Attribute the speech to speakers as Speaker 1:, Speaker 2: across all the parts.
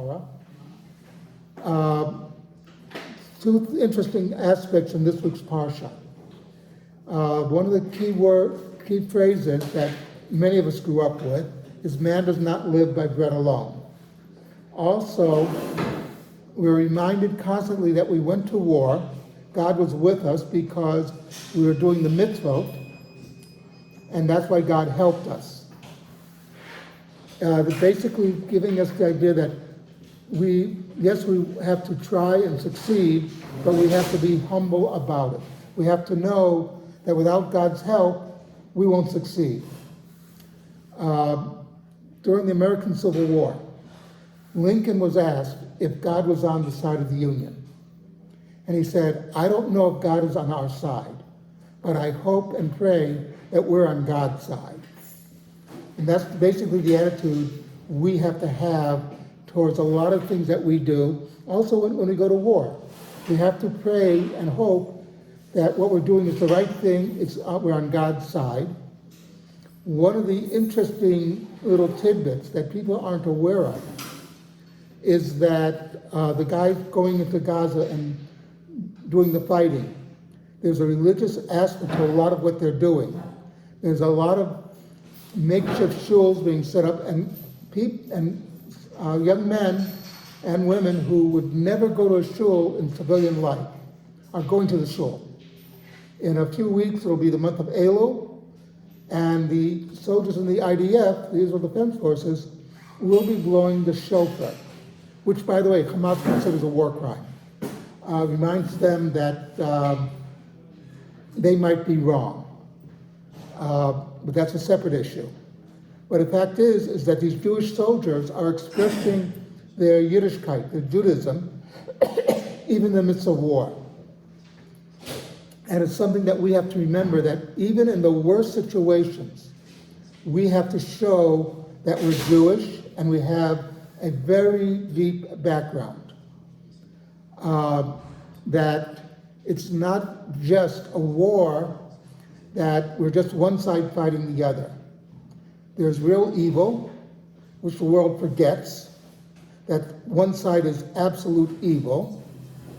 Speaker 1: Torah. Two interesting aspects in this week's Parsha. One of the key phrases that many of us grew up with is man does not live by bread alone. Also, we're reminded constantly that we went to war. God was with us because we were doing the mitzvot, and that's why God helped us. Basically giving us the idea that we have to try and succeed, but we have to be humble about it. We have to know that without God's help, we won't succeed. During the American Civil War, Lincoln was asked if God was on the side of the Union. And he said, I don't know if God is on our side, but I hope and pray that we're on God's side. And that's basically the attitude we have to have towards a lot of things that we do. Also, when we go to war, we have to pray and hope that what we're doing is the right thing, we're on God's side. One of the interesting little tidbits that people aren't aware of is that the guys going into Gaza and doing the fighting, there's a religious aspect to a lot of what they're doing. There's a lot of makeshift shuls being set up, and young men and women who would never go to a shul in civilian life are going to the shul. In a few weeks, it'll be the month of Elul, and the soldiers in the IDF, the Israel Defense Forces, will be blowing the shofar, which, by the way, Hamas considers a war crime. Reminds them that they might be wrong. But that's a separate issue. But the fact is that these Jewish soldiers are expressing their Yiddishkeit, their Judaism, even in the midst of war. And it's something that we have to remember, that even in the worst situations, we have to show that we're Jewish and we have a very deep background. That it's not just a war that we're just one side fighting the other. There's real evil, which the world forgets, that one side is absolute evil.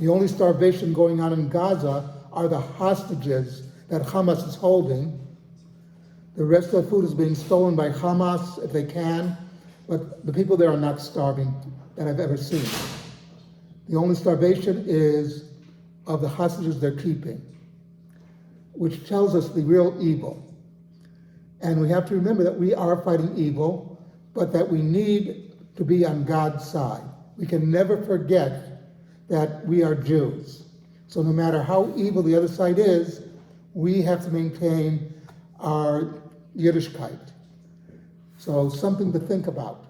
Speaker 1: The only starvation going on in Gaza are the hostages that Hamas is holding. The rest of the food is being stolen by Hamas if they can, but the people there are not starving that I've ever seen. The only starvation is of the hostages they're keeping, which tells us the real evil. And we have to remember that we are fighting evil, but that we need to be on God's side. We can never forget that we are Jews. So no matter how evil the other side is, we have to maintain our Yiddishkeit. So something to think about.